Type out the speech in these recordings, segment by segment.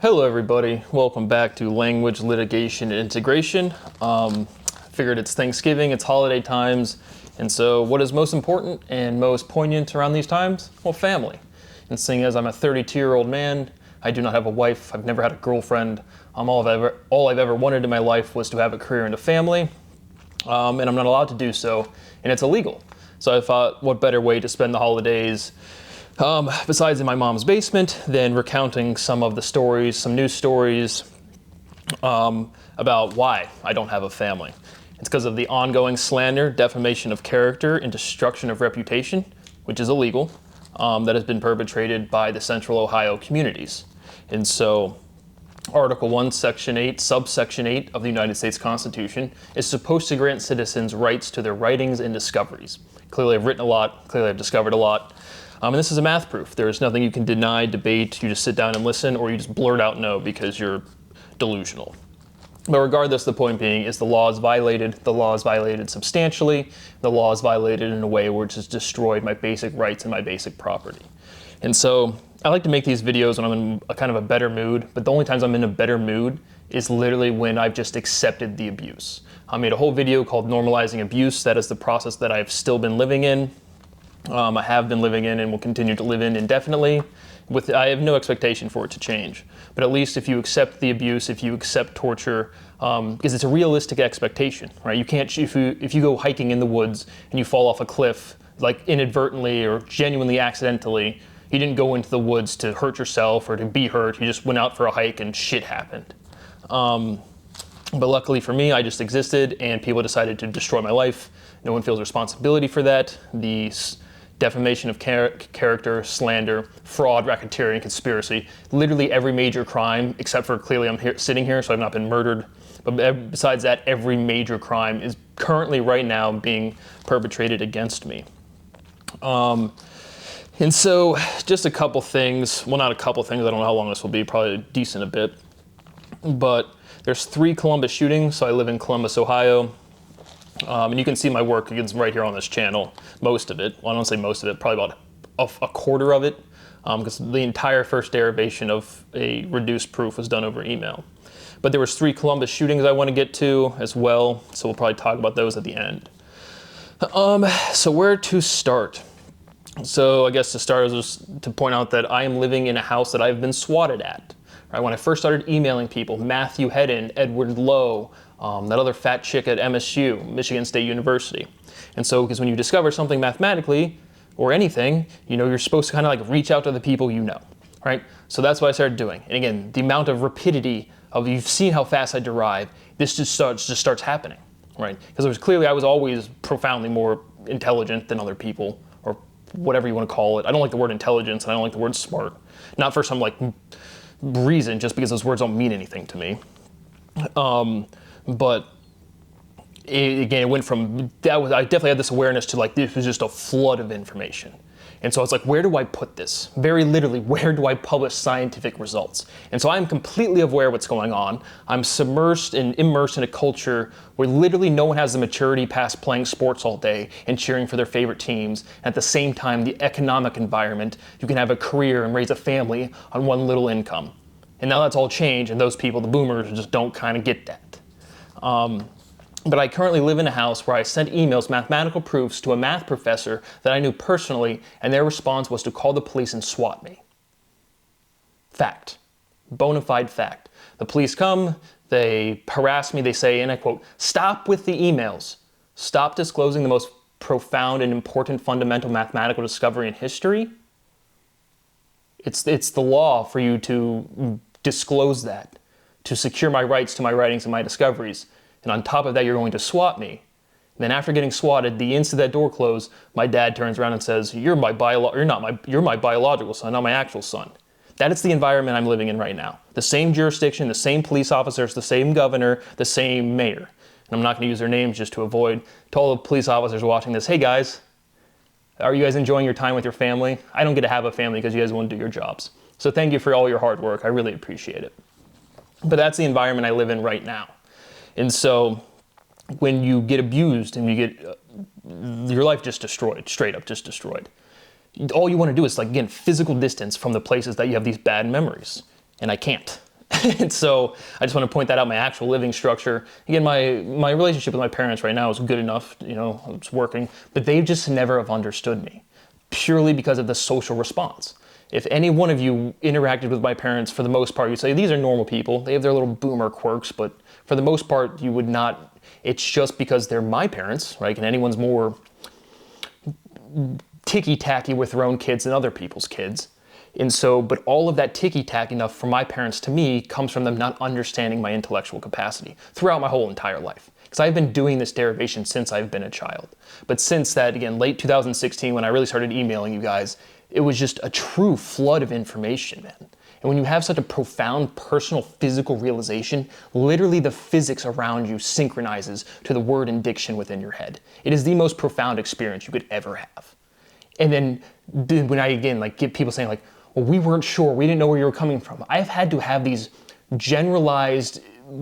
Hello everybody, welcome back to Language, Litigation, and Integration. Figured it's Thanksgiving, it's holiday times, and so what is most important and most poignant around these times? Well, family. And seeing as I'm a 32-year-old man, I do not have a wife, I've never had a girlfriend, all I've ever wanted in my life was to have a career and a family, and I'm not allowed to do so, and it's illegal. So I thought, what better way to spend the holidays besides in my mom's basement, then recounting some of the stories, some news stories about why I don't have a family. It's because of the ongoing slander, defamation of character, and destruction of reputation, which is illegal, that has been perpetrated by the Central Ohio communities. And so Article 1, Section 8, Subsection 8 of the United States Constitution is supposed to grant citizens rights to their writings and discoveries. Clearly I've written a lot, clearly I've discovered a lot. And this is a math proof. There is nothing you can deny, debate, you just sit down and listen, or you just blurt out no because you're delusional. But regardless, the point being is the law is violated. The law is violated substantially. The law is violated in a way which has destroyed my basic rights and my basic property. And so I like to make these videos when I'm in a kind of a better mood, but the only times I'm in a better mood is literally when I've just accepted the abuse. I made a whole video called Normalizing Abuse. That is the process that I've still been living in. I have been living in and will continue to live in indefinitely. I have no expectation for it to change. But at least if you accept the abuse, if you accept torture, because it's a realistic expectation, right? You can't, if you go hiking in the woods and you fall off a cliff, like inadvertently or genuinely accidentally, you didn't go into the woods to hurt yourself or to be hurt. You just went out for a hike and shit happened. But luckily for me, I just existed and people decided to destroy my life. No one feels responsibility for that. The defamation of character, slander, fraud, racketeering, conspiracy, literally every major crime, except for clearly I'm sitting here, so I've not been murdered. But besides that, every major crime is currently right now being perpetrated against me. And so just a couple things, well, not a couple things, I don't know how long this will be, probably decent a bit. But there's 3 Columbus shootings, so I live in Columbus, Ohio. And you can see my work, it's right here on this channel, most of it. Well, I don't say most of it, probably about a quarter of it, because the entire first derivation of a reduced proof was done over email. But there was 3 Columbus shootings I want to get to as well, so we'll probably talk about those at the end. So where to start? So I guess to start is just to point out that I am living in a house that I've been swatted at. Right, when I first started emailing people, Matthew Hedden, Edward Lowe, that other fat chick at MSU, Michigan State University. And so, because when you discover something mathematically, or anything, you know, you're supposed to kind of like reach out to the people you know, right? So that's what I started doing. And again, the amount of rapidity of, you've seen how fast I derive, this just starts happening, right? Because I was always profoundly more intelligent than other people, or whatever you want to call it. I don't like the word intelligence, and I don't like the word smart. Not for some like reason, just because those words don't mean anything to me. But it went from, I definitely had this awareness to like, this was just a flood of information. And so it's like, where do I put this? Very literally, where do I publish scientific results? And so I'm completely aware of what's going on. I'm submersed and immersed in a culture where literally no one has the maturity past playing sports all day and cheering for their favorite teams. At the same time, the economic environment, you can have a career and raise a family on one little income. And now that's all changed, and those people, the boomers, just don't kind of get that. But I currently live in a house where I sent emails, mathematical proofs, to a math professor that I knew personally, and their response was to call the police and swat me. Fact. Bona fide fact. The police come, they harass me, they say, and I quote, "Stop with the emails. Stop disclosing the most profound and important fundamental mathematical discovery in history." It's the law for you to disclose that, to secure my rights to my writings and my discoveries. And on top of that, you're going to swat me. And then after getting swatted, the instant that door closed, my dad turns around and says, you're my biological son, not my actual son. That is the environment I'm living in right now. The same jurisdiction, the same police officers, the same governor, the same mayor. And I'm not going to use their names just to avoid, to all the police officers watching this, hey guys, are you guys enjoying your time with your family? I don't get to have a family because you guys won't do your jobs. So thank you for all your hard work. I really appreciate it. But that's the environment I live in right now. And so when you get abused and you get your life just destroyed, straight up just destroyed, all you want to do is, like, again, physical distance from the places that you have these bad memories. And I can't. And so I just want to point that out, my actual living structure. Again, my relationship with my parents right now is good enough, it's working, but they just never have understood me purely because of the social response. If any one of you interacted with my parents, for the most part, you'd say, these are normal people. They have their little boomer quirks, but for the most part, you would not. It's just because they're my parents, right? And anyone's more ticky-tacky with their own kids than other people's kids. And so, but all of that ticky-tack enough from my parents to me comes from them not understanding my intellectual capacity throughout my whole entire life. Because I've been doing this derivation since I've been a child. But since that, again, late 2016, when I really started emailing you guys, it was just a true flood of information, man. And when you have such a profound personal physical realization, literally the physics around you synchronizes to the word and diction within your head. It is the most profound experience you could ever have. And then when I, again, get people saying well, we weren't sure, we didn't know where you were coming from. I've had to have these generalized,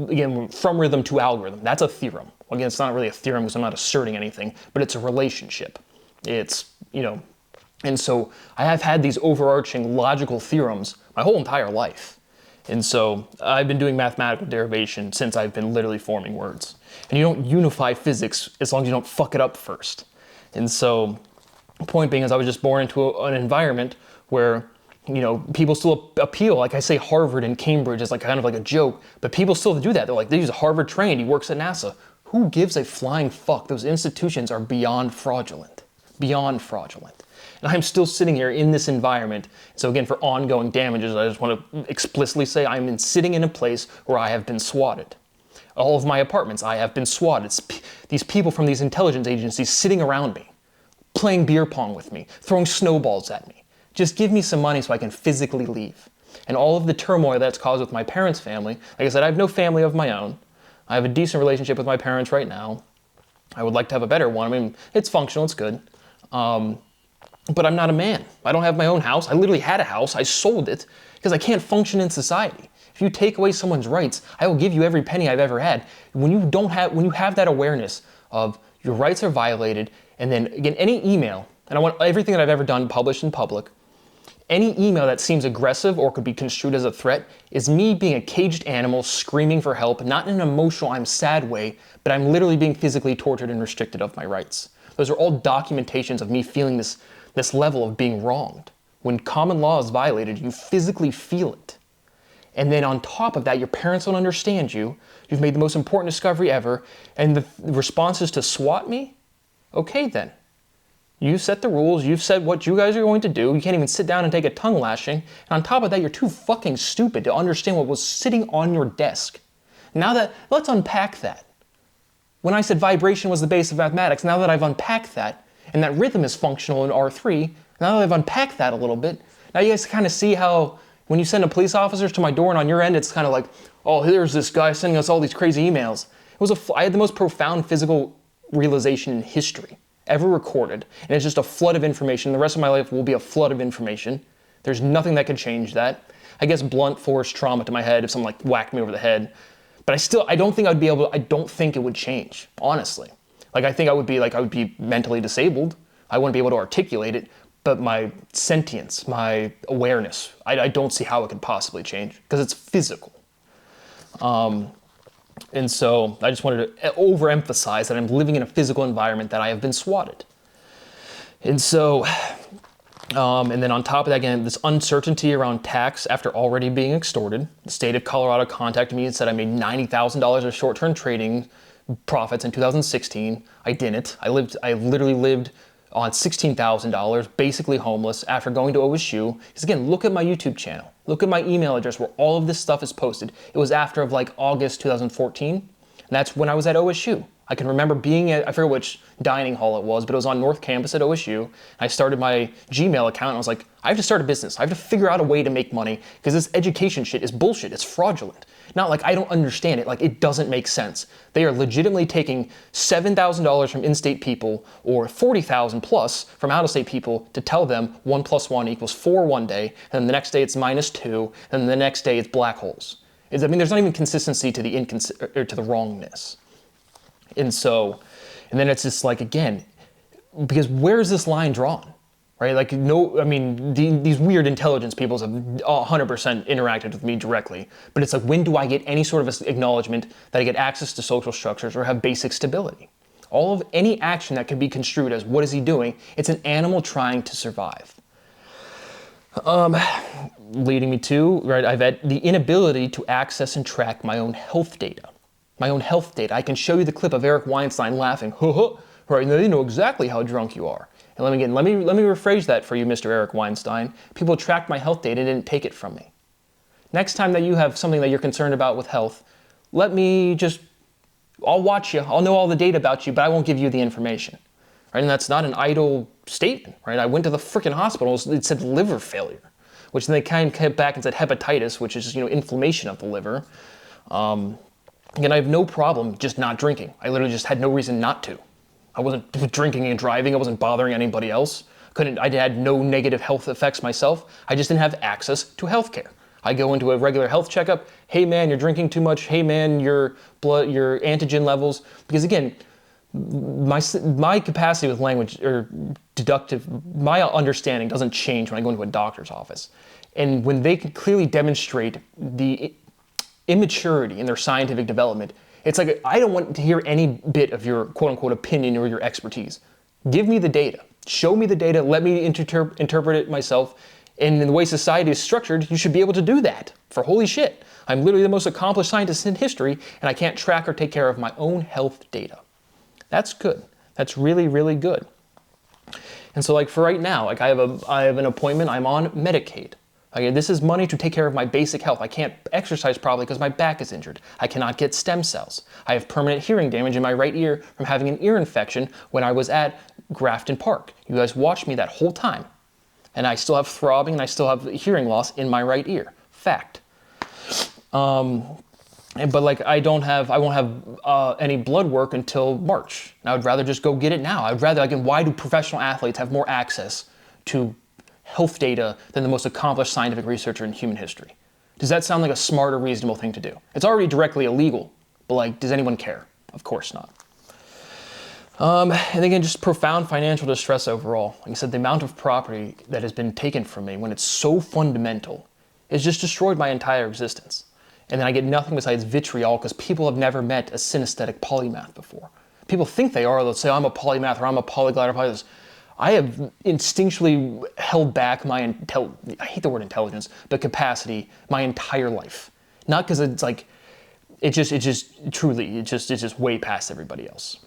again, from rhythm to algorithm. That's a theorem. Again, it's not really a theorem because I'm not asserting anything, but it's a relationship. It's, and so I have had these overarching logical theorems my whole entire life. And so I've been doing mathematical derivation since I've been literally forming words. And you don't unify physics as long as you don't fuck it up first. And so the point being is I was just born into an environment where people still appeal. Like I say Harvard and Cambridge is kind of like a joke, but people still do that. They're like, he's Harvard trained, he works at NASA. Who gives a flying fuck? Those institutions are beyond fraudulent. Beyond fraudulent. And I'm still sitting here in this environment. So again, for ongoing damages, I just want to explicitly say I'm sitting in a place where I have been swatted. All of my apartments, I have been swatted. These people from these intelligence agencies sitting around me, playing beer pong with me, throwing snowballs at me. Just give me some money so I can physically leave. And all of the turmoil that's caused with my parents' family, like I said, I have no family of my own. I have a decent relationship with my parents right now. I would like to have a better one. I mean, it's functional, it's good. But I'm not a man. I don't have my own house. I literally had a house. I sold it because I can't function in society. If you take away someone's rights, I will give you every penny I've ever had. When you have that awareness of your rights are violated, and then again, any email, and I want everything that I've ever done published in public, any email that seems aggressive or could be construed as a threat is me being a caged animal screaming for help, not in an emotional, I'm sad way, but I'm literally being physically tortured and restricted of my rights. Those are all documentations of me feeling this level of being wronged. When common law is violated, you physically feel it. And then on top of that, your parents don't understand you. You've made the most important discovery ever, and the response is to swat me? Okay then. You set the rules, you've said what you guys are going to do, you can't even sit down and take a tongue lashing, and on top of that, you're too fucking stupid to understand what was sitting on your desk. Let's unpack that. When I said vibration was the base of mathematics, now that I've unpacked that, and that rhythm is functional in R3, now that I've unpacked that a little bit, now you guys kind of see how when you send a police officers to my door and on your end, it's kind of like, oh, here's this guy sending us all these crazy emails. I had the most profound physical realization in history ever recorded, and it's just a flood of information. The rest of my life will be a flood of information. There's nothing that could change that. I guess blunt force trauma to my head if someone whacked me over the head. But I don't think I don't think it would change, honestly. I think I would be mentally disabled. I wouldn't be able to articulate it, but my sentience, my awareness, I don't see how it could possibly change because it's physical. And so I just wanted to overemphasize that I'm living in a physical environment that I have been swatted. And so, and then on top of that, again, this uncertainty around tax after already being extorted. The state of Colorado contacted me and said I made $90,000 of short-term trading profits in 2016. I didn't. I literally lived on $16,000, basically homeless, after going to OSU. Because again, look at my YouTube channel. Look at my email address where all of this stuff is posted. It was after August 2014, and that's when I was at OSU. I can remember being at, I forget which dining hall it was, but it was on North Campus at OSU. I started my Gmail account, and I was like, I have to start a business. I have to figure out a way to make money, because this education shit is bullshit. It's fraudulent. Not I don't understand it. It doesn't make sense. They are legitimately taking $7,000 from in-state people or $40,000 plus from out-of-state people to tell them 1 + 1 = 4 one day, and then the next day it's -2, and the next day it's black holes. There's not even consistency to the wrongness. And then it's just again, because where is this line drawn? right? Like no, I mean, these weird intelligence peoples have 100% interacted with me directly, but it's like, when do I get any sort of acknowledgement that I get access to social structures or have basic stability? All of any action that can be construed as what is he doing, it's an animal trying to survive. Leading me to, right, I've had the inability to access and track my own health data. My own health data. I can show you the clip of Eric Weinstein laughing, right, they know exactly how drunk you are. And let me rephrase that for you, Mr. Eric Weinstein. People tracked my health data and didn't take it from me. Next time that you have something that you're concerned about with health, I'll watch you, I'll know all the data about you, but I won't give you the information. Right? And that's not an idle statement, right? I went to the freaking hospital, it said liver failure, which then they kind of came back and said hepatitis, which is, inflammation of the liver. Again, I have no problem just not drinking. I literally just had no reason not to. I wasn't drinking and driving. I wasn't bothering anybody else. I had no negative health effects myself. I just didn't have access to healthcare. I go into a regular health checkup. Hey man, you're drinking too much. Hey man, your antigen levels. Because again, my capacity with language or my understanding doesn't change when I go into a doctor's office. And when they can clearly demonstrate the immaturity in their scientific development, it's like, I don't want to hear any bit of your quote unquote opinion or your expertise. Give me the data. Show me the data. Let me interpret it myself. And in the way society is structured, you should be able to do that. For holy shit. I'm literally the most accomplished scientist in history, and I can't track or take care of my own health data. That's good. That's really, really good. And so like for right now, like I have an appointment, I'm on Medicaid. Okay, this is money to take care of my basic health. I can't exercise properly because my back is injured. I cannot get stem cells. I have permanent hearing damage in my right ear from having an ear infection when I was at Grafton Park. You guys watched me that whole time. And I still have throbbing and I still have hearing loss in my right ear. Fact. But like I won't have any blood work until March. And I would rather just go get it now. Why do professional athletes have more access to health data than the most accomplished scientific researcher in human history? Does that sound like a smart or reasonable thing to do? It's already directly illegal, but like, does anyone care? Of course not. And again, just profound financial distress overall. Like I said, the amount of property that has been taken from me when it's so fundamental has just destroyed my entire existence. And then I get nothing besides vitriol because people have never met a synesthetic polymath before. People think they are. They'll say, I'm a polymath or I'm a polyglot or polymath. I have instinctually held back I hate the word intelligence, but capacity my entire life. Not because it's like, it's just way past everybody else.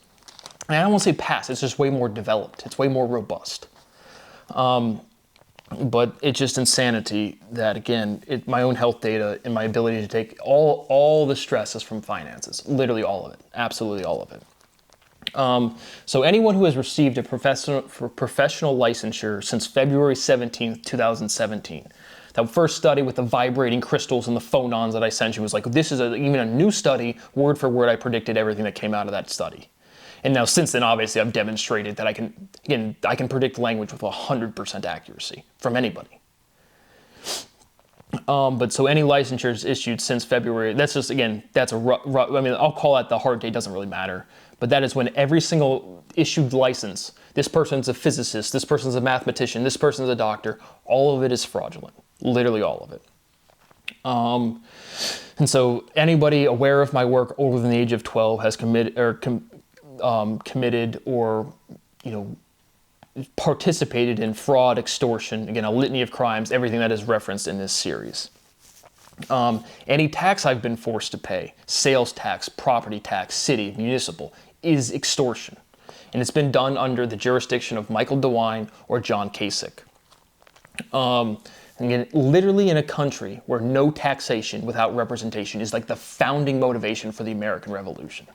And I don't want to say past, it's just way more developed. It's way more robust. But it's just insanity that, again, my own health data and my ability to take all the stresses from finances, literally all of it, absolutely all of it. So anyone who has received a professional licensure since February 17th, 2017, that first study with the vibrating crystals and the phonons that I sent you was like, this is even a new study, word for word, I predicted everything that came out of that study. And now since then, obviously, I've demonstrated that I can predict language with 100% accuracy from anybody. But so any licensures issued since February, that's just, again, that's I mean, I'll call that the hard date, doesn't really matter. But that is when every single issued license, this person's a physicist, this person's a mathematician, this person's a doctor, all of it is fraudulent. Literally all of it. And so anybody aware of my work older than the age of 12 has committed or, participated in fraud, extortion, again, a litany of crimes, everything that is referenced in this series. Any tax I've been forced to pay, sales tax, property tax, city, municipal, is extortion. And it's been done under the jurisdiction of Michael DeWine or John Kasich. Again, literally in a country where no taxation without representation is like the founding motivation for the American Revolution.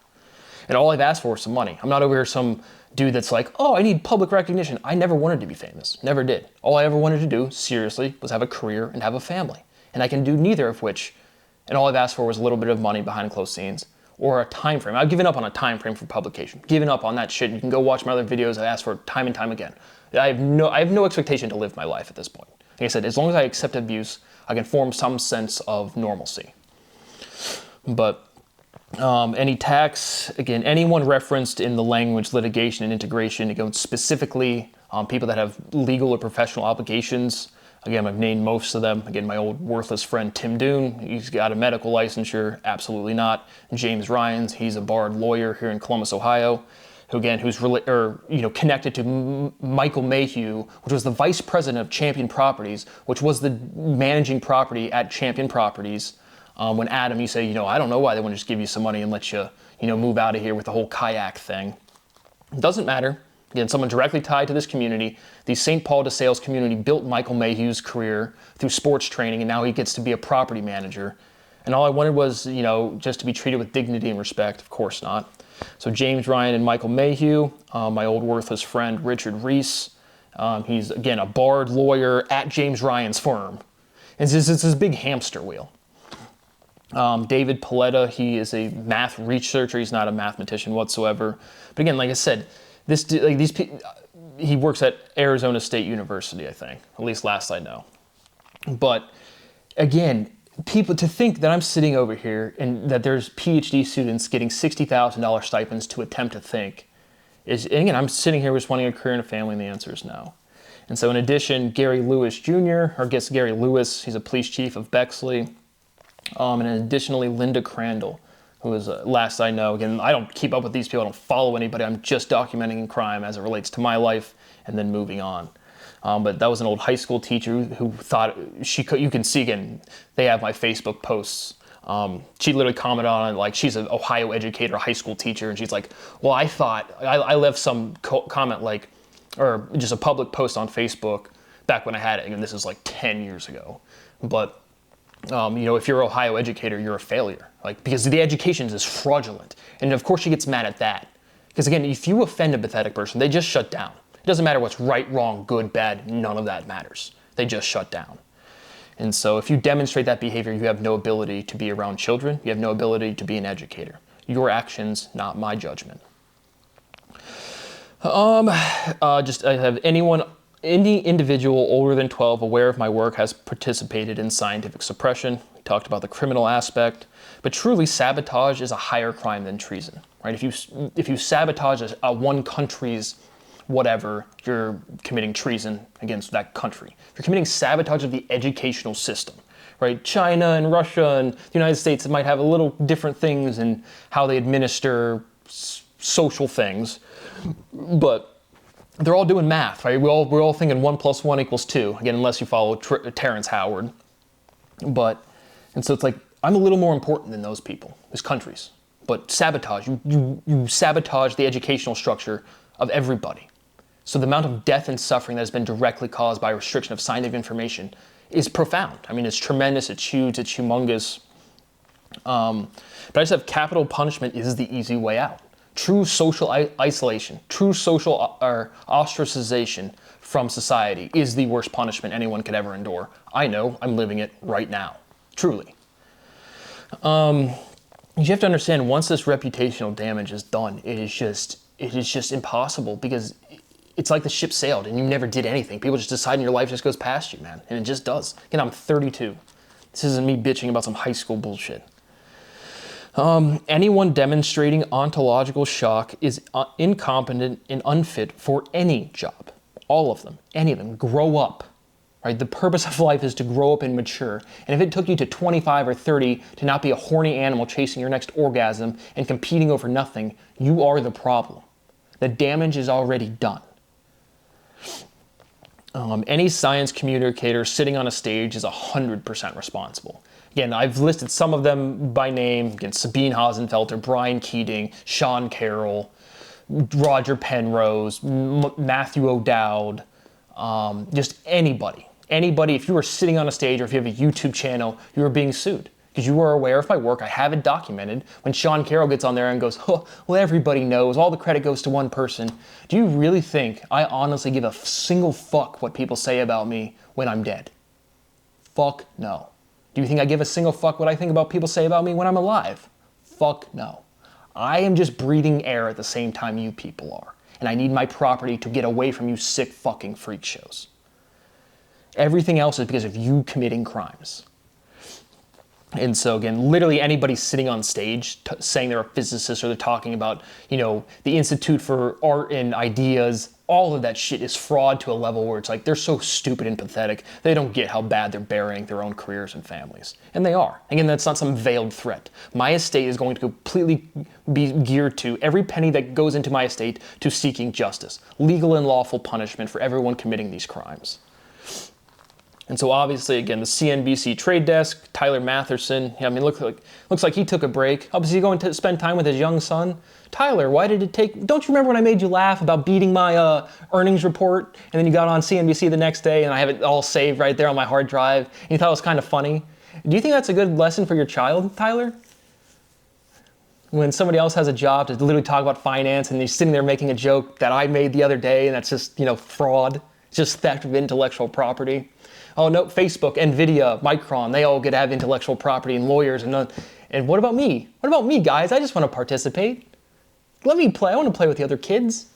And all I've asked for is some money. I'm not over here some dude that's like, oh, I need public recognition. I never wanted to be famous. Never did. All I ever wanted to do, seriously, was have a career and have a family. And I can do neither of which. And all I've asked for was a little bit of money behind closed scenes or a time frame. I've given up on a time frame for publication. Given up on that shit. You can go watch my other videos. I asked for it time and time again. I have no expectation to live my life at this point. Like I said, as long as I accept abuse, I can form some sense of normalcy. But any tax, again, anyone referenced in the language litigation and integration, it goes specifically people that have legal or professional obligations. Again, I've named most of them. Again, my old worthless friend Tim Doon, he's got a medical licensure, absolutely not. James Ryans, he's a barred lawyer here in Columbus, Ohio, who again, connected to Michael Mayhew, which was the vice president of Champion Properties, which was the managing property at Champion Properties. When Adam, you say, I don't know why they wouldn't just give you some money and let you, move out of here with the whole kayak thing. It doesn't matter. Again, someone directly tied to this community. The St. Paul de Sales community built Michael Mayhew's career through sports training, and now he gets to be a property manager. And all I wanted was, just to be treated with dignity and respect. Of course not. So James Ryan and Michael Mayhew, my old worthless friend Richard Reese. He's, again, a barred lawyer at James Ryan's firm. It's this big hamster wheel. David Paletta, he is a math researcher. He's not a mathematician whatsoever. But again, like I said, he works at Arizona State University, I think, at least last I know. But again, people to think that I'm sitting over here and that there's PhD students getting $60,000 stipends to attempt to think is, and again, I'm sitting here just wanting a career and a family, and the answer is no. And so in addition, Gary Lewis Jr., or I guess Gary Lewis, he's a police chief of Bexley. And additionally, Linda Crandall, who is, last I know, again, I don't keep up with these people, I don't follow anybody, I'm just documenting crime as it relates to my life and then moving on. But that was an old high school teacher who thought you can see, again, they have my Facebook posts. She literally commented on it, like, she's an Ohio educator, a high school teacher, and she's like, well, I left some comment, like, or just a public post on Facebook back when I had it, and this is like 10 years ago. But if you're an Ohio educator, you're a failure. Because the education is fraudulent. And of course she gets mad at that. Because again, if you offend a pathetic person, they just shut down. It doesn't matter what's right, wrong, good, bad, none of that matters. They just shut down. And so if you demonstrate that behavior, you have no ability to be around children. You have no ability to be an educator. Your actions, not my judgment. Any individual older than 12 aware of my work has participated in scientific suppression. We talked about the criminal aspect, but truly sabotage is a higher crime than treason, right? If you sabotage one country's whatever, you're committing treason against that country. If you're committing sabotage of the educational system, right? China and Russia and the United States might have a little different things in how they administer social things, but they're all doing math, right? We're all thinking 1 + 1 = 2. Again, unless you follow Terrence Howard. And so it's like, I'm a little more important than those people, those countries. But sabotage, you sabotage the educational structure of everybody. So the amount of death and suffering that has been directly caused by restriction of scientific information is profound. I mean, it's tremendous, it's huge, it's humongous. But I just have capital punishment is the easy way out. True social isolation, true social ostracization from society is the worst punishment anyone could ever endure. I know, I'm living it right now, truly. You have to understand, once this reputational damage is done, it is just impossible, because it's like the ship sailed and you never did anything. People just decide and your life just goes past you, man, and it just does. Again, I'm 32. This isn't me bitching about some high school bullshit. Anyone demonstrating ontological shock is incompetent and unfit for any job. All of them, any of them. Grow up, right? The purpose of life is to grow up and mature. And if it took you to 25 or 30 to not be a horny animal chasing your next orgasm and competing over nothing, you are the problem. The damage is already done. Any science communicator sitting on a stage is 100% responsible. Again, I've listed some of them by name. Again, Sabine Hasenfelter, Brian Keating, Sean Carroll, Roger Penrose, Matthew O'Dowd, just anybody. Anybody, if you were sitting on a stage or if you have a YouTube channel, you are being sued. Because you are aware of my work, I have it documented. When Sean Carroll gets on there and goes, oh, well, everybody knows, all the credit goes to one person. Do you really think I honestly give a single fuck what people say about me when I'm dead? Fuck no. Do you think I give a single fuck what I think about people say about me when I'm alive? Fuck no. I am just breathing air at the same time you people are. And I need my property to get away from you sick fucking freak shows. Everything else is because of you committing crimes. And so again, literally anybody sitting on stage saying they're a physicist or they're talking about, the Institute for Art and Ideas, all of that shit is fraud to a level where it's like they're so stupid and pathetic. They don't get how bad they're burying their own careers and families. And they are. Again, that's not some veiled threat. My estate is going to completely be geared to every penny that goes into my estate to seeking justice, legal and lawful punishment for everyone committing these crimes. And so obviously, again, the CNBC trade desk, Tyler Matherson, I mean, looks like he took a break. Obviously, going to spend time with his young son. Tyler, why did it take, don't you remember when I made you laugh about beating my earnings report, and then you got on CNBC the next day, and I have it all saved right there on my hard drive, and you thought it was kind of funny? Do you think that's a good lesson for your child, Tyler? When somebody else has a job to literally talk about finance, and he's sitting there making a joke that I made the other day, and that's just, fraud. It's just theft of intellectual property. Oh no, Facebook, Nvidia, Micron, they all get to have intellectual property and lawyers and what about me? What about me, guys? I just want to participate. Let me play. I want to play with the other kids.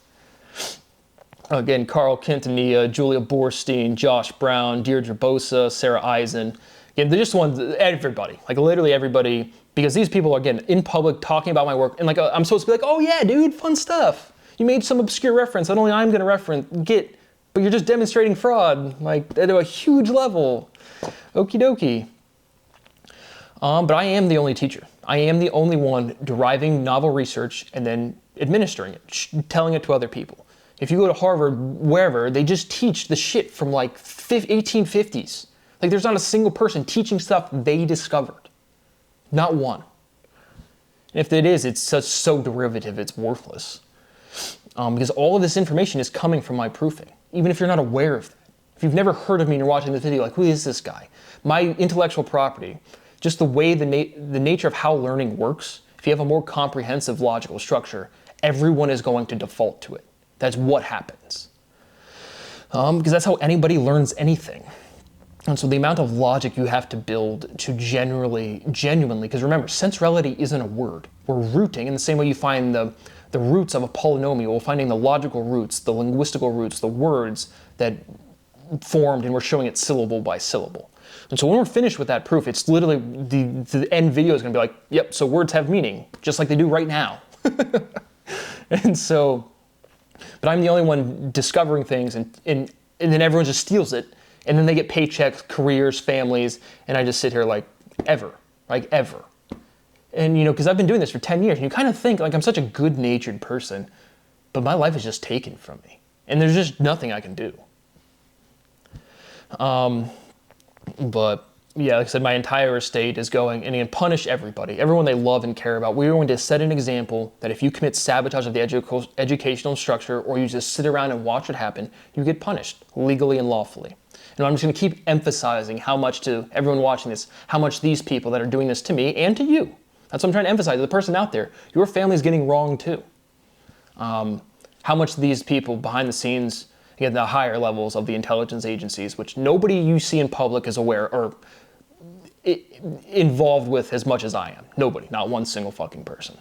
Again, Carl Quintanilla, Julia Borstein, Josh Brown, Deirdre Bosa, Sarah Eisen. Again, they're just ones, everybody, like literally everybody, because these people are, again, in public talking about my work, and like I'm supposed to be like, oh yeah, dude, fun stuff. You made some obscure reference that only I'm going to but you're just demonstrating fraud, like at a huge level. Okie dokie. But I am the only teacher. I am the only one deriving novel research and then administering it, telling it to other people. If you go to Harvard, wherever, they just teach the shit from like 1850s. Like there's not a single person teaching stuff they discovered. Not one. And if it is, it's so derivative, it's worthless. Because all of this information is coming from my proofing, even if you're not aware of that. If you've never heard of me and you're watching this video, like, who is this guy? My intellectual property, just the way the nature of how learning works, if you have a more comprehensive logical structure, everyone is going to default to it. That's what happens. Because that's how anybody learns anything. And so the amount of logic you have to build to genuinely, because remember, sense-reality isn't a word. We're rooting in the same way you find the roots of a polynomial, we're finding the logical roots, the linguistical roots, the words that formed, and we're showing it syllable by syllable. And so when we're finished with that proof, it's literally, the end video is going to be like, yep, so words have meaning, just like they do right now. And so, but I'm the only one discovering things, and then everyone just steals it, and then they get paychecks, careers, families, and I just sit here like, ever. And, because I've been doing this for 10 years, and you kind of think, like, I'm such a good-natured person, but my life is just taken from me. And there's just nothing I can do. But, yeah, like I said, my entire estate is going and punish everybody, everyone they love and care about. We're going to set an example that if you commit sabotage of the educational structure, or you just sit around and watch it happen, you get punished, legally and lawfully. And I'm just going to keep emphasizing how much to everyone watching this, how much these people that are doing this to me and to you, that's what I'm trying to emphasize, the person out there, your family's getting wronged too. How much these people behind the scenes, again, the higher levels of the intelligence agencies, which nobody you see in public is aware or involved with as much as I am. Nobody, not one single fucking person.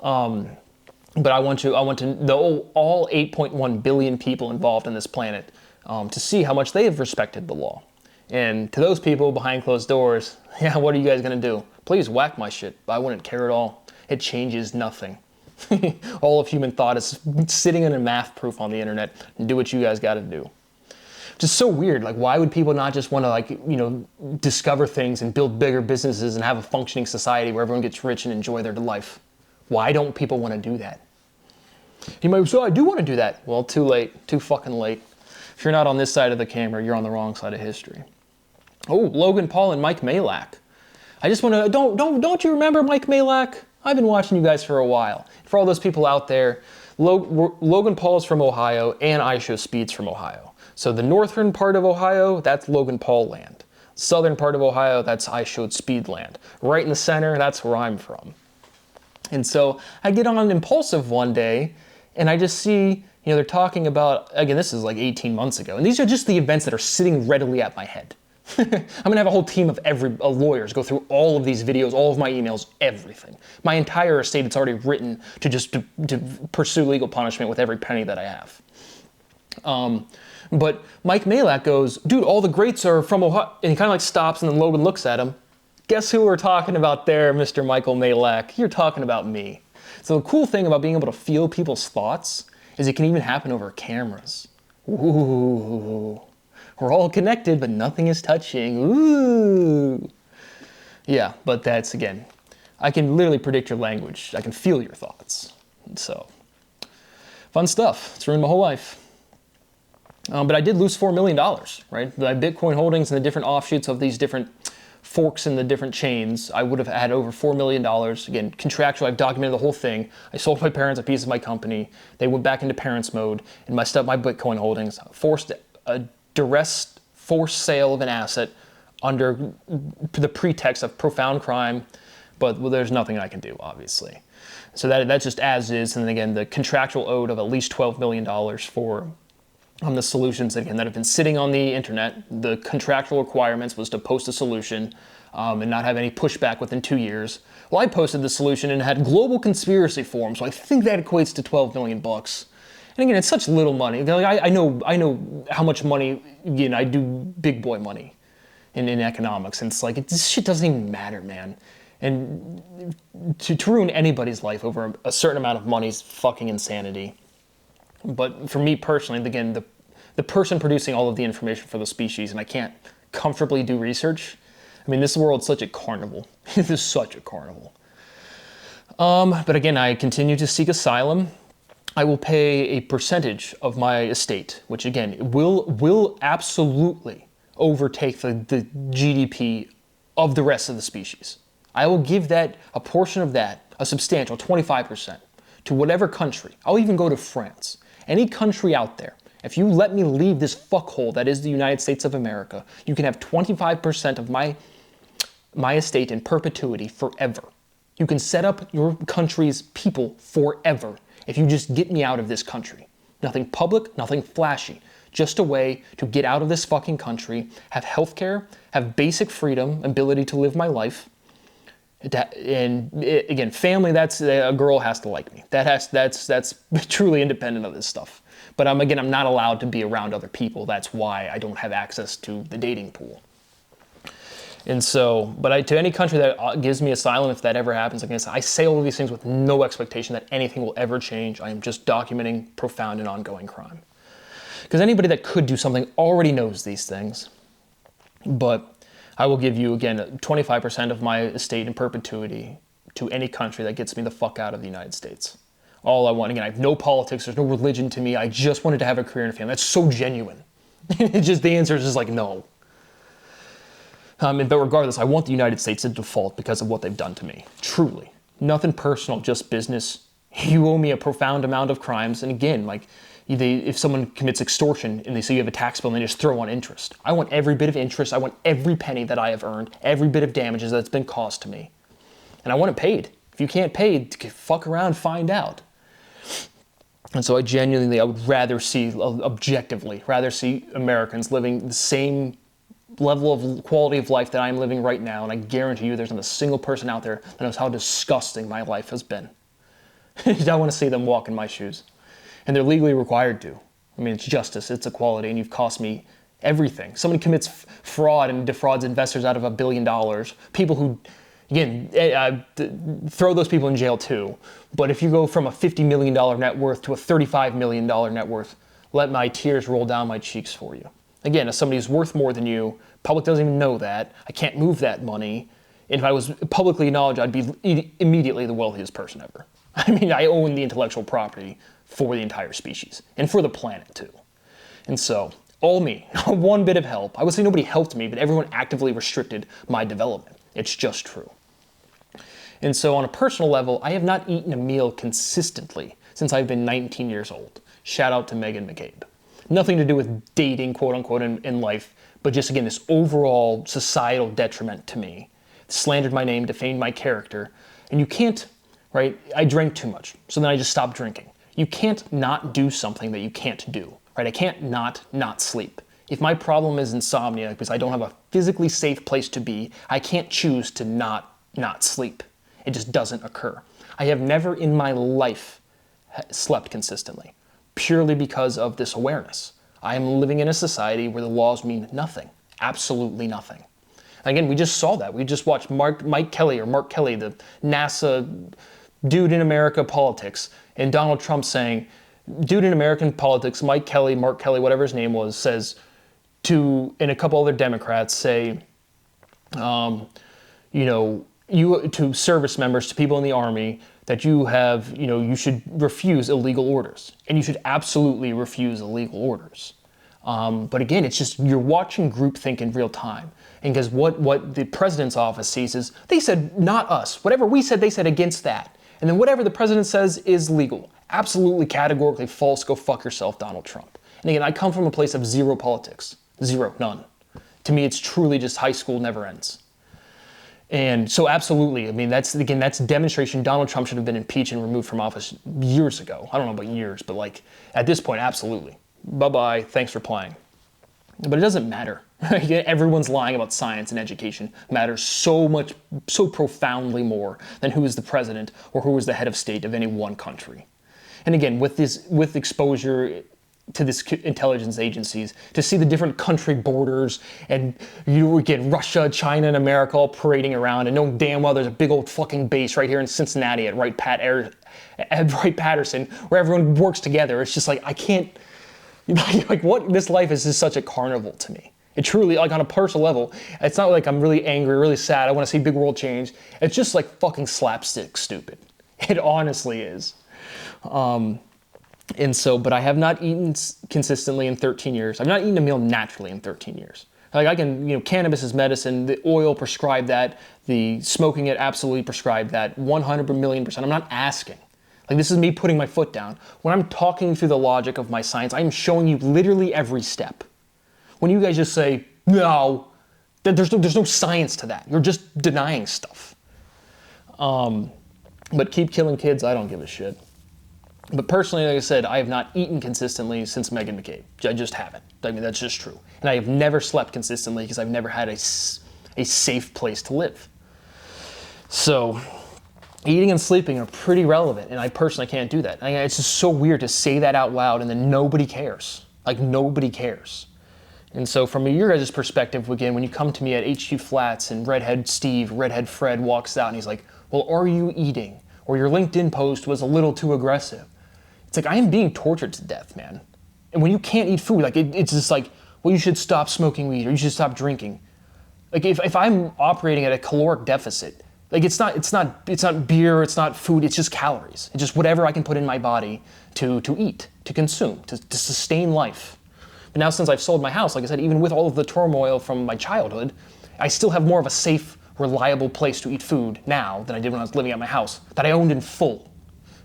But I want to know all 8.1 billion people involved in this planet to see how much they have respected the law. And to those people behind closed doors, yeah, what are you guys gonna do? Please whack my shit. I wouldn't care at all. It changes nothing. All of human thought is sitting in a math proof on the internet, and do what you guys gotta do. Just so weird. Like, why would people not just want to, discover things and build bigger businesses and have a functioning society where everyone gets rich and enjoy their life? Why don't people want to do that? You might say, I do want to do that. Well, too late. Too fucking late. If you're not on this side of the camera, you're on the wrong side of history. Oh, Logan Paul and Mike Malak. I just want to, don't you remember Mike Malak? I've been watching you guys for a while. For all those people out there, Logan Paul's from Ohio, and IShowSpeed's from Ohio. So the northern part of Ohio, that's Logan Paul land. Southern part of Ohio, that's IShowSpeed land. Right in the center, that's where I'm from. And so I get on Impulsive one day, and I just see, they're talking about, again, this is like 18 months ago, and these are just the events that are sitting readily at my head. I'm gonna have a whole team of lawyers go through all of these videos, all of my emails, everything. My entire estate, it's already written to pursue legal punishment with every penny that I have. But Mike Malak goes, dude, all the greats are from Ohio, and he kind of like stops, and then Logan looks at him. Guess who we're talking about there, Mr. Michael Malak? You're talking about me. So the cool thing about being able to feel people's thoughts is it can even happen over cameras. Ooh. We're all connected, but nothing is touching. Ooh. Yeah, but that's, again, I can literally predict your language. I can feel your thoughts. So, fun stuff. It's ruined my whole life. But I did lose $4 million, right? My Bitcoin holdings and the different offshoots of these different forks in the different chains, I would have had over $4 million. Again, contractual, I've documented the whole thing. I sold my parents a piece of my company. They went back into parents mode and my Bitcoin holdings, forced a duress, forced sale of an asset under the pretext of profound crime, but there's nothing I can do, obviously. So that's just as is, and then again, the contractual owed of at least $12 million for the solutions again that have been sitting on the internet. The contractual requirements was to post a solution and not have any pushback within 2 years. Well, I posted the solution and had global conspiracy forums, so I think that equates to 12 million bucks. And again, it's such little money. Like, I know how much money. Again, I do big boy money in economics, and it's like this shit doesn't even matter, man. And to ruin anybody's life over a certain amount of money is fucking insanity. But for me personally, again, the person producing all of the information for the species, and I can't comfortably do research. I mean, this world's such a carnival. It is such a carnival. But again, I continue to seek asylum. I will pay a percentage of my estate, which again will absolutely overtake the GDP of the rest of the species. I will give that a portion of that, a substantial 25%, to whatever country. I'll even go to France. Any country out there, if you let me leave this fuckhole that is the United States of America, you can have 25% of my estate in perpetuity forever. You can set up your country's people forever if you just get me out of this country. Nothing public, nothing flashy. Just a way to get out of this fucking country, have healthcare, have basic freedom, ability to live my life. Again, family, that's a girl has to like me. That's truly independent of this stuff. But I'm not allowed to be around other people. That's why I don't have access to the dating pool. And so, to any country that gives me asylum, if that ever happens, I say all of these things with no expectation that anything will ever change. I am just documenting profound and ongoing crime. Because anybody that could do something already knows these things. But I will give you, again, 25% of my estate in perpetuity to any country that gets me the fuck out of the United States. All I want, again, I have no politics, there's no religion to me, I just wanted to have a career in a family. That's so genuine. It's just, the answer is just like, no. But regardless, I want the United States to default because of what they've done to me. Truly. Nothing personal, just business. You owe me a profound amount of crimes, and again, if someone commits extortion and they say you have a tax bill and they just throw on interest. I want every bit of interest. I want every penny that I have earned, every bit of damages that's been caused to me. And I want it paid. If you can't pay, fuck around, find out. And so I would rather see, objectively, Americans living the same level of quality of life that I'm living right now. And I guarantee you there's not a single person out there that knows how disgusting my life has been. I want to see them walk in my shoes. And they're legally required to. I mean, it's justice, it's equality, and you've cost me everything. Somebody commits fraud and defrauds investors out of $1 billion. People who, again, throw those people in jail too. But if you go from a $50 million net worth to a $35 million net worth, let my tears roll down my cheeks for you. Again, as somebody who's worth more than you, public doesn't even know that. I can't move that money. And if I was publicly acknowledged, I'd be immediately the wealthiest person ever. I mean, I own the intellectual property for the entire species and for the planet too. And so, all me, one bit of help. I would say nobody helped me, but everyone actively restricted my development. It's just true. And so on a personal level, I have not eaten a meal consistently since I've been 19 years old. Shout out to Megan McCabe. Nothing to do with dating, quote unquote, in life, but just again, this overall societal detriment to me. Slandered my name, defamed my character, and you can't, right? I drank too much, so then I just stopped drinking. You can't not do something that you can't do, right? I can't not sleep. If my problem is insomnia because I don't have a physically safe place to be, I can't choose to not sleep. It just doesn't occur. I have never in my life slept consistently, purely because of this awareness. I am living in a society where the laws mean nothing, absolutely nothing. Again, we just saw that. We just watched Mark Kelly, the NASA dude in America politics, and Donald Trump saying, dude in American politics, Mark Kelly, whatever his name was, says and a couple other Democrats say, to service members, to people in the army, that you should refuse illegal orders. And you should absolutely refuse illegal orders. But again, it's just, you're watching groupthink in real time. And because what the president's office sees is, they said, not us. Whatever we said, they said against that. And then whatever the president says is legal. Absolutely categorically false. Go fuck yourself, Donald Trump. And again, I come from a place of zero politics. Zero, none. To me, it's truly just high school never ends. And so absolutely, I mean, that's demonstration. Donald Trump should have been impeached and removed from office years ago. I don't know about years, but like at this point, absolutely. Bye-bye, thanks for playing. But it doesn't matter. Everyone's lying about science and education matters so much, so profoundly more than who is the president or who is the head of state of any one country. And again, with exposure to this intelligence agencies, to see the different country borders, and you get Russia, China, and America all parading around, and knowing damn well there's a big old fucking base right here in Cincinnati at Wright-Patterson, where everyone works together. It's just like, I can't, like what, this life is just such a carnival to me. It truly, like on a personal level, it's not like I'm really angry, really sad, I want to see big world change. It's just like fucking slapstick stupid. It honestly is. And so, but I have not eaten consistently in 13 years. I've not eaten a meal naturally in 13 years. Like I can, cannabis is medicine, the oil prescribed that, the smoking it absolutely prescribed that, 100% I'm not asking. Like this is me putting my foot down. When I'm talking through the logic of my science, I'm showing you literally every step. When you guys just say, no, there's no science to that. You're just denying stuff. But keep killing kids, I don't give a shit. But personally, like I said, I have not eaten consistently since Meghan McCabe. I just haven't. I mean, that's just true. And I have never slept consistently because I've never had a safe place to live. So eating and sleeping are pretty relevant, and I personally can't do that. It's just so weird to say that out loud and then nobody cares. Like, nobody cares. And so from your guys' perspective, again, when you come to me at HQ Flats and Redhead Fred walks out and he's like, well, are you eating? Or your LinkedIn post was a little too aggressive. It's like, I am being tortured to death, man. And when you can't eat food, like it's just like, well, you should stop smoking weed or you should stop drinking. Like if I'm operating at a caloric deficit, like it's not beer, it's not food, it's just calories. It's just whatever I can put in my body to eat, to consume, to sustain life. But now since I've sold my house, like I said, even with all of the turmoil from my childhood, I still have more of a safe, reliable place to eat food now than I did when I was living at my house that I owned in full.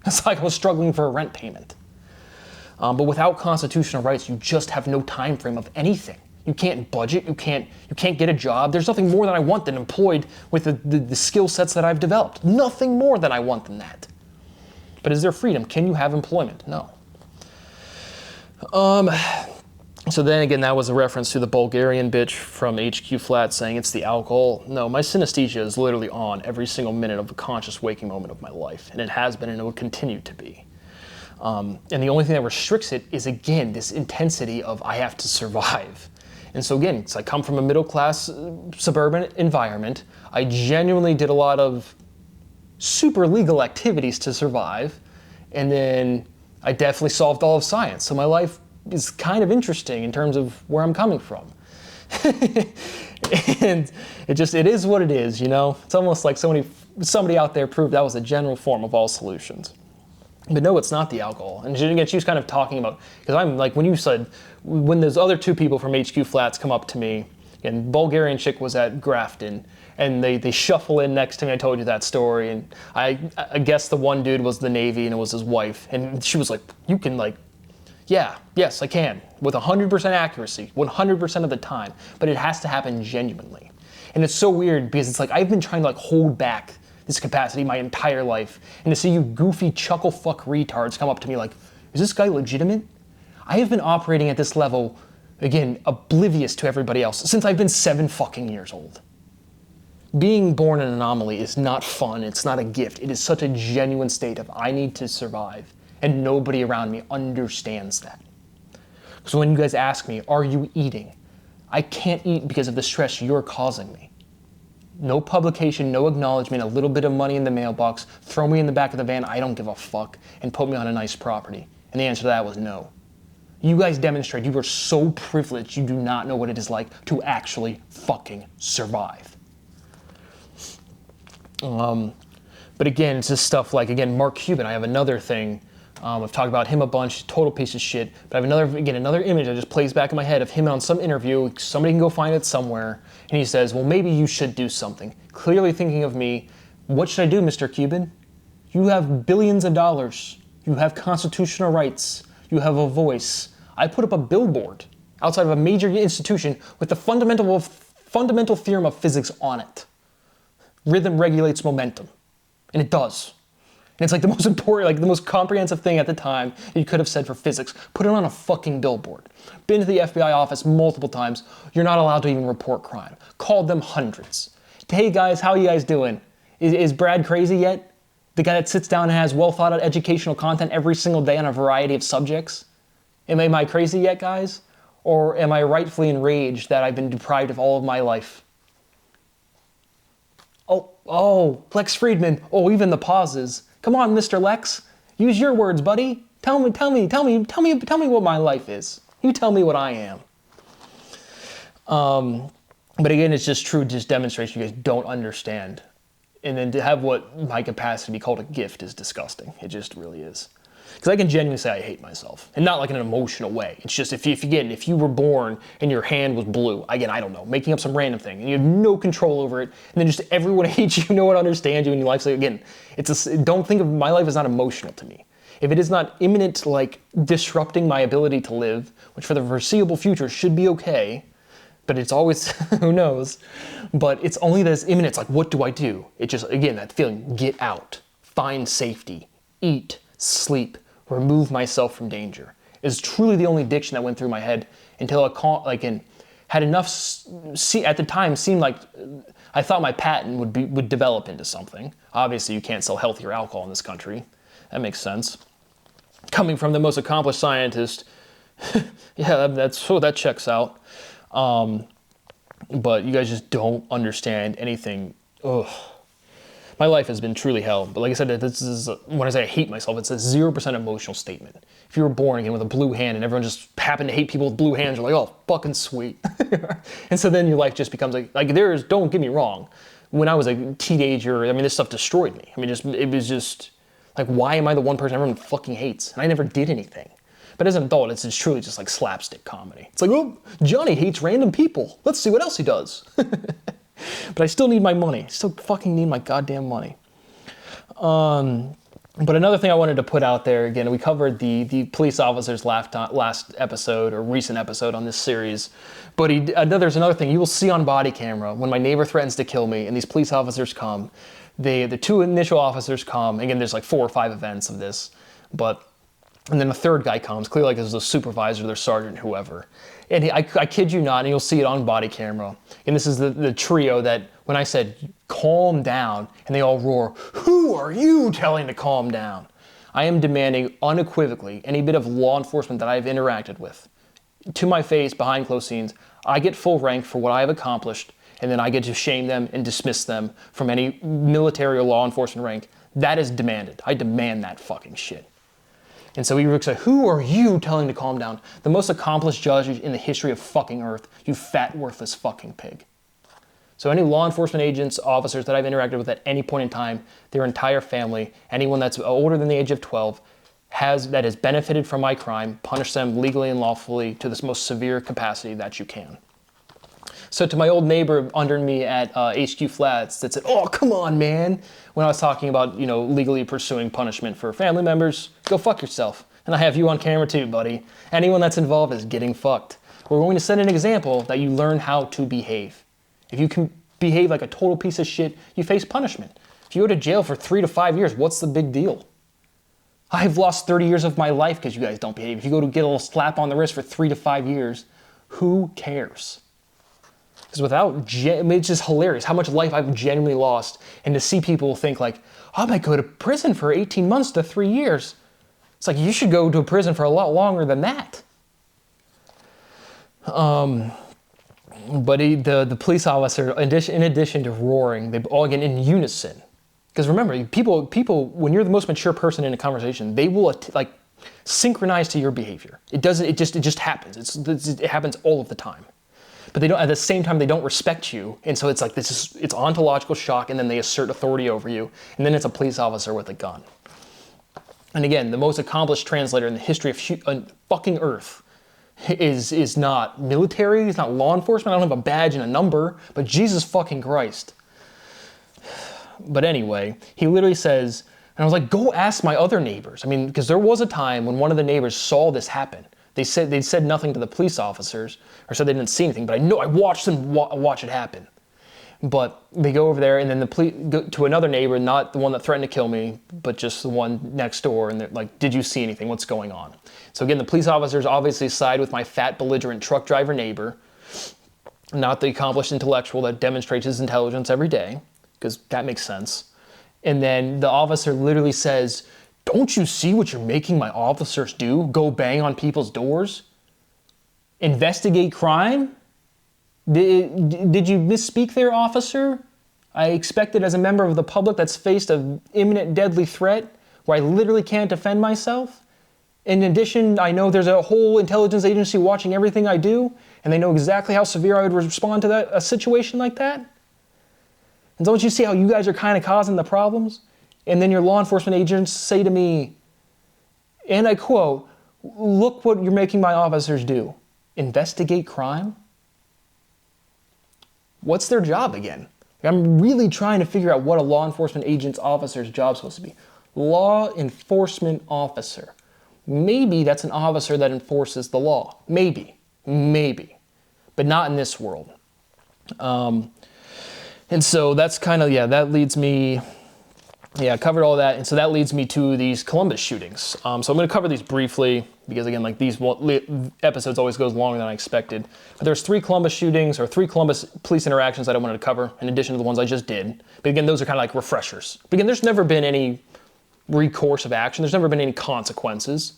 It's like I was struggling for a rent payment. But without constitutional rights, you just have no time frame of anything. You can't budget, you can't get a job. There's nothing more that I want than employed with the skill sets that I've developed. Nothing more than I want than that. But is there freedom? Can you have employment? No. So then again, that was a reference to the Bulgarian bitch from HQ Flat saying it's the alcohol. No, my synesthesia is literally on every single minute of the conscious waking moment of my life. And it has been and it will continue to be. And the only thing that restricts it is, again, this intensity of I have to survive. And so again, I come from a middle-class suburban environment. I genuinely did a lot of super legal activities to survive. And then I definitely solved all of science. So my life is kind of interesting in terms of where I'm coming from. And it is what it is, It's almost like somebody out there proved that was a general form of all solutions. But no, it's not the alcohol. And again, she was kind of talking about, because I'm like, when those other two people from HQ Flats come up to me, and Bulgarian chick was at Grafton, and they shuffle in next to me, I told you that story, and I guess the one dude was the Navy and it was his wife, and she was like, you can yes, I can, with 100% accuracy, 100% of the time, but it has to happen genuinely. And it's so weird because it's like, I've been trying to hold back this capacity my entire life, and to see you goofy chuckle fuck retards come up to me like, is this guy legitimate? I have been operating at this level, again, oblivious to everybody else, since I've been 7 fucking years old. Being born an anomaly is not fun, it's not a gift, it is such a genuine state of I need to survive, and nobody around me understands that. So when you guys ask me, are you eating? I can't eat because of the stress you're causing me. No publication, no acknowledgement, a little bit of money in the mailbox, throw me in the back of the van, I don't give a fuck, and put me on a nice property. And the answer to that was no. You guys demonstrate you are so privileged you do not know what it is like to actually fucking survive. But again, it's just stuff like, again, Mark Cuban. I have another thing. I've talked about him a bunch, total piece of shit. But I have another image that just plays back in my head of him on some interview. Somebody can go find it somewhere. And he says, well, maybe you should do something. Clearly thinking of me. What should I do, Mr. Cuban? You have billions of dollars. You have constitutional rights. You have a voice. I put up a billboard outside of a major institution with the fundamental theorem of physics on it. Rhythm regulates momentum. And it does. And it's like the most important, like the most comprehensive thing at the time that you could have said for physics. Put it on a fucking billboard. Been to the FBI office multiple times. You're not allowed to even report crime. Called them hundreds. Hey guys, how you guys doing? Is Brad crazy yet? The guy that sits down and has well thought out educational content every single day on a variety of subjects? Am I crazy yet, guys? Or am I rightfully enraged that I've been deprived of all of my life? Oh, Lex Friedman. Oh, even the pauses. Come on, Mr. Lex. Use your words, buddy. Tell me what my life is. You tell me what I am. But again, it's just true, just demonstrates you guys don't understand. And then to have what my capacity be called a gift is disgusting. It just really is. Because I can genuinely say I hate myself. And not like in an emotional way. It's just if you were born and your hand was blue, again, I don't know, making up some random thing, and you have no control over it, and then just everyone hates you, no one understands you in your life. So again, don't think of my life as not emotional to me. If it is not imminent, like disrupting my ability to live, which for the foreseeable future should be okay, but it's always, who knows, but it's only that it's imminent. It's like, what do I do? It just, again, that feeling, get out, find safety, eat, sleep, remove myself from danger is truly the only diction that went through my head until had enough, at the time seemed like I thought my patent would develop into something. Obviously you can't sell healthier alcohol in this country. That makes sense. Coming from the most accomplished scientist, yeah, that checks out. But you guys just don't understand anything. Ugh. My life has been truly hell, but like I said, this is when I say I hate myself, it's a 0% emotional statement. If you were born again with a blue hand and everyone just happened to hate people with blue hands, you're like, oh, fucking sweet. And so then your life just becomes don't get me wrong, when I was a teenager, I mean, this stuff destroyed me. I mean, it was just like, why am I the one person everyone fucking hates? And I never did anything. But as an adult, it's truly just like slapstick comedy. It's like, oh, Johnny hates random people. Let's see what else he does. But I still need my money. Still fucking need my goddamn money. But another thing I wanted to put out there, again, we covered the police officer's last episode or recent episode on this series. But there's another thing you will see on body camera when my neighbor threatens to kill me and these police officers come. The two initial officers come. Again, there's like 4 or 5 events of this. And then a third guy comes, clearly like there's a supervisor, their sergeant, whoever. And I kid you not, and you'll see it on body camera. And this is the trio that, when I said, calm down, and they all roar, who are you telling to calm down? I am demanding unequivocally any bit of law enforcement that I've interacted with. To my face, behind closed scenes, I get full rank for what I have accomplished, and then I get to shame them and dismiss them from any military or law enforcement rank. That is demanded. I demand that fucking shit. And so he would say, who are you telling to calm down? The most accomplished judge in the history of fucking earth, you fat, worthless fucking pig. So any law enforcement agents, officers that I've interacted with at any point in time, their entire family, anyone that's older than the age of 12, that has benefited from my crime, punish them legally and lawfully to this most severe capacity that you can. So to my old neighbor under me at HQ Flats that said, oh, come on, man, when I was talking about, legally pursuing punishment for family members, go fuck yourself. And I have you on camera too, buddy. Anyone that's involved is getting fucked. We're going to set an example that you learn how to behave. If you can behave like a total piece of shit, you face punishment. If you go to jail for 3 to 5 years, what's the big deal? I've lost 30 years of my life because you guys don't behave. If you go to get a little slap on the wrist for 3 to 5 years, who cares? Because it's just hilarious how much life I've genuinely lost. And to see people think like, I might go to prison for 18 months to 3 years. It's like, you should go to prison for a lot longer than that. But the police officer, in addition to roaring, they all get in unison. Because remember, people, when you're the most mature person in a conversation, they will synchronized to your behavior. It doesn't. It just happens. It happens all of the time. But they don't. At the same time, they don't respect you, and so it's like it's ontological shock, and then they assert authority over you, and then it's a police officer with a gun. And again, the most accomplished translator in the history of fucking Earth is not military. He's not law enforcement. I don't have a badge and a number. But Jesus fucking Christ. But anyway, he literally says, and I was like, go ask my other neighbors. I mean, because there was a time when one of the neighbors saw this happen. They said nothing to the police officers, or said they didn't see anything, but I know I watched them watch it happen. But they go over there, and then the police go to another neighbor, not the one that threatened to kill me, but just the one next door, and they're like, did you see anything? What's going on? So again, the police officers obviously side with my fat, belligerent truck driver neighbor, not the accomplished intellectual that demonstrates his intelligence every day, because that makes sense. And then the officer literally says, don't you see what you're making my officers do? Go bang on people's doors? Investigate crime? Did you misspeak there, officer? I expected as a member of the public that's faced an imminent deadly threat where I literally can't defend myself. In addition, I know there's a whole intelligence agency watching everything I do, and they know exactly how severe I would respond to a situation like that. And don't you see how you guys are kind of causing the problems? And then your law enforcement agents say to me, and I quote, look what you're making my officers do. Investigate crime? What's their job again? I'm really trying to figure out what a law enforcement agent's officer's job is supposed to be. Law enforcement officer. Maybe that's an officer that enforces the law. Maybe. But not in this world. And so that's kind of, that leads me, I covered all that. And so that leads me to these Columbus shootings. So I'm going to cover these briefly because, again, like these episodes always goes longer than I expected. But there's 3 Columbus shootings or 3 Columbus police interactions that I wanted to cover in addition to the ones I just did. But again, those are kind of like refreshers. But again, there's never been any recourse of action. There's never been any consequences.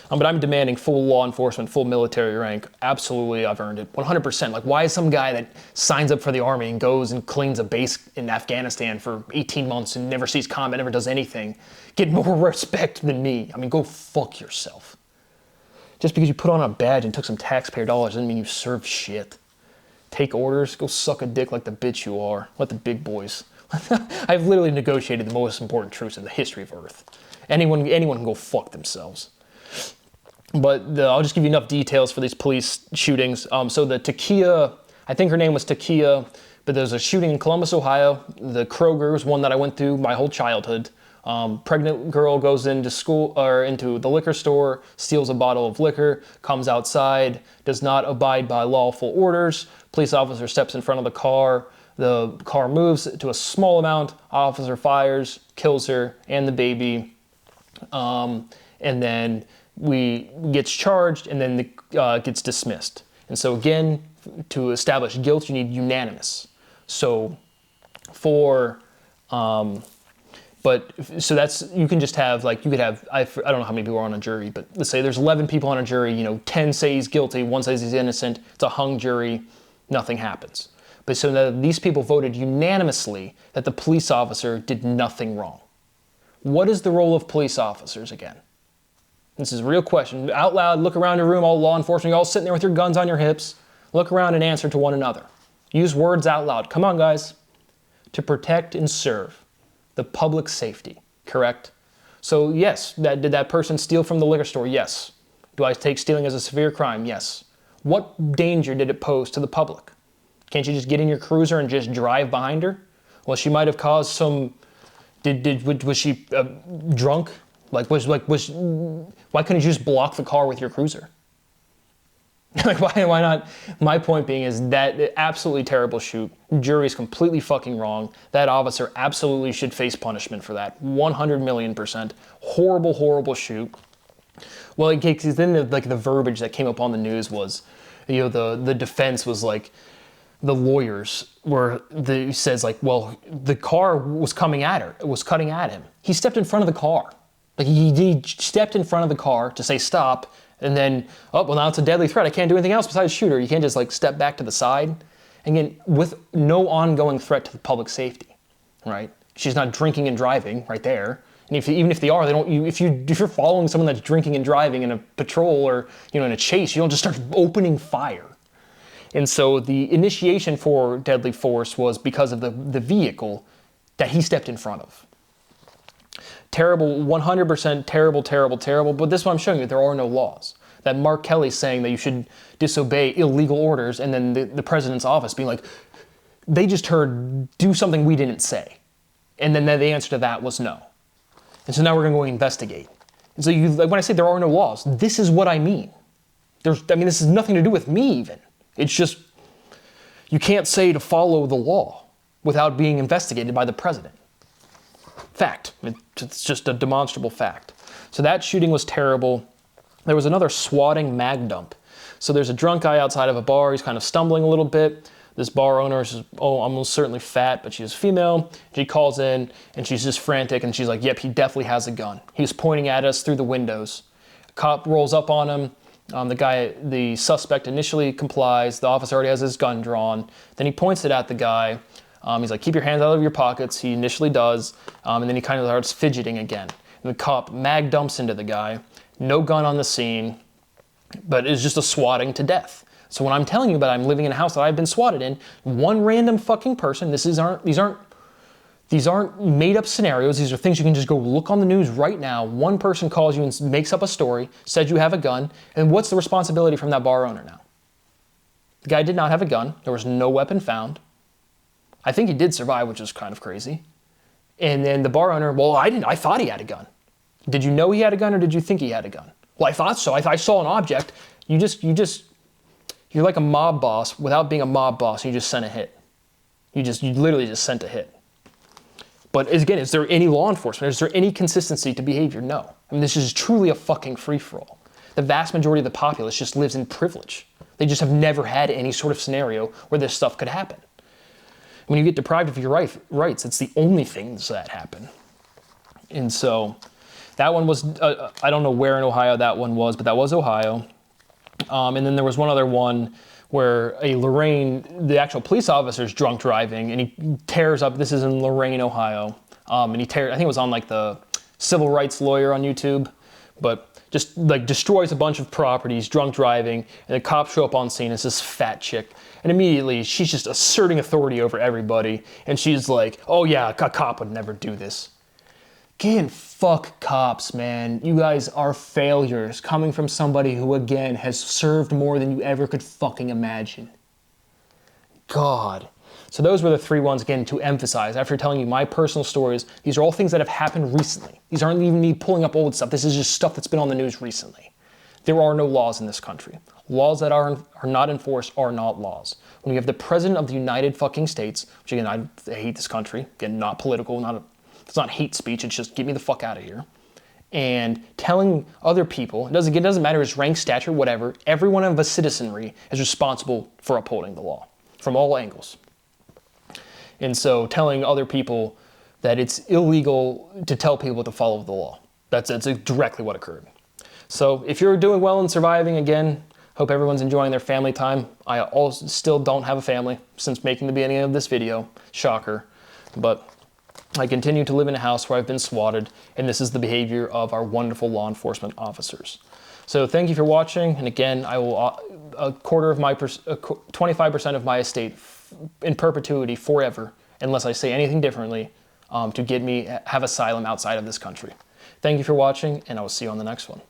But I'm demanding full law enforcement, full military rank. Absolutely, I've earned it. 100%. Like, why is some guy that signs up for the army and goes and cleans a base in Afghanistan for 18 months and never sees combat, never does anything, get more respect than me? I mean, go fuck yourself. Just because you put on a badge and took some taxpayer dollars doesn't mean you serve shit. Take orders, go suck a dick like the bitch you are. Let the big boys. I've literally negotiated the most important truce in the history of Earth. Anyone can go fuck themselves. But I'll just give you enough details for these police shootings. So the Takia, I think her name was Takia, but there's a shooting in Columbus, Ohio. The Kroger was one that I went through my whole childhood. Pregnant girl goes into school or into the liquor store, steals a bottle of liquor, comes outside, does not abide by lawful orders. Police officer steps in front of the car. The car moves to a small amount. Officer fires, kills her and the baby, and then gets charged and then gets dismissed. And so again, to establish guilt, you need unanimous. So that's, you can just have, like, you could have, I don't know how many people are on a jury, but let's say there's 11 people on a jury, 10 say he's guilty, 1 says he's innocent, it's a hung jury, nothing happens. But so these people voted unanimously that the police officer did nothing wrong. What is the role of police officers again? This is a real question. Out loud, look around your room, all law enforcement, you're all sitting there with your guns on your hips. Look around and answer to one another. Use words out loud. Come on, guys. To protect and serve the public safety, correct? So yes, did that person steal from the liquor store? Yes. Do I take stealing as a severe crime? Yes. What danger did it pose to the public? Can't you just get in your cruiser and just drive behind her? Well, she might have caused some, was she drunk? Why couldn't you just block the car with your cruiser? Like, why not? My point being is that absolutely terrible shoot. Jury's completely fucking wrong. That officer absolutely should face punishment for that. 100,000,000%. Horrible, horrible shoot. Well, then the verbiage that came up on the news was, the defense was like, the lawyers says like, well, the car was coming at her. It was cutting at him. He stepped in front of the car. Like he stepped in front of the car to say stop, and then, oh, well, now it's a deadly threat. I can't do anything else besides shoot her. You can't just like step back to the side. Again, with no ongoing threat to the public safety, right? She's not drinking and driving right there. And even if they are, they don't. If you're following someone that's drinking and driving in a patrol or in a chase, you don't just start opening fire. And so the initiation for deadly force was because of the vehicle that he stepped in front of. Terrible, 100% terrible, terrible, terrible. But this is what I'm showing you. There are no laws. That Mark Kelly's saying that you should disobey illegal orders, and then the president's office being like, they just heard do something we didn't say. And then the answer to that was no. And so now we're going to go investigate. And so when I say there are no laws, this is what I mean. This has nothing to do with me even. It's just, you can't say to follow the law without being investigated by the president. Fact. It's just a demonstrable fact. So that shooting was terrible. There was another swatting mag dump. So there's a drunk guy outside of a bar. He's kind of stumbling a little bit. This bar owner says, oh, I'm most certainly fat, but she's female. She calls in, and she's just frantic, and she's like, yep, he definitely has a gun. He was pointing at us through the windows. A cop rolls up on him. The suspect initially complies. The officer already has his gun drawn. Then he points it at the guy. He's like, keep your hands out of your pockets. He initially does, and then he kind of starts fidgeting again. And the cop mag dumps into the guy. No gun on the scene, but it's just a swatting to death. So when I'm telling you about I'm living in a house that I've been swatted in, one random fucking person, these aren't made up scenarios. These are things you can just go look on the news right now. One person calls you and makes up a story, says you have a gun, and what's the responsibility from that bar owner now? The guy did not have a gun. There was no weapon found. I think he did survive, which is kind of crazy. And then the bar owner, well, I thought he had a gun. Did you know he had a gun, or did you think he had a gun? Well, I thought so. I saw an object. You're like a mob boss without being a mob boss. You just sent a hit. You literally just sent a hit. But again, is there any law enforcement? Is there any consistency to behavior? No. This is truly a fucking free-for-all. The vast majority of the populace just lives in privilege. They just have never had any sort of scenario where this stuff could happen. When you get deprived of your rights, it's the only things that happen. And so that one was, I don't know where in Ohio that one was, but that was Ohio. And then there was one other one where the actual police officer's drunk driving, and he tears up, this is in Lorain, Ohio, and I think it was on like the civil rights lawyer on YouTube, but just like destroys a bunch of properties, drunk driving, and the cops show up on scene. It's this fat chick, and immediately she's just asserting authority over everybody, and she's like, oh yeah, a cop would never do this. Again, fuck cops, man. You guys are failures coming from somebody who, again, has served more than you ever could fucking imagine. God. So those were the three ones, again, to emphasize. After telling you my personal stories, these are all things that have happened recently. These aren't even me pulling up old stuff. This is just stuff that's been on the news recently. There are no laws in this country. Laws that are not enforced are not laws. When you have the President of the United fucking States, which again, I hate this country, again, not political, it's not hate speech, it's just get me the fuck out of here. And telling other people, it doesn't matter his rank, stature, whatever, everyone of a citizenry is responsible for upholding the law from all angles. And so telling other people that it's illegal to tell people to follow the law. That's directly what occurred. So if you're doing well and surviving, again, hope everyone's enjoying their family time. I also still don't have a family since making the beginning of this video. Shocker. But I continue to live in a house where I've been swatted, and this is the behavior of our wonderful law enforcement officers. So thank you for watching, and again, I will 25% of my estate in perpetuity forever, unless I say anything differently, to get me have asylum outside of this country. Thank you for watching, and I will see you on the next one.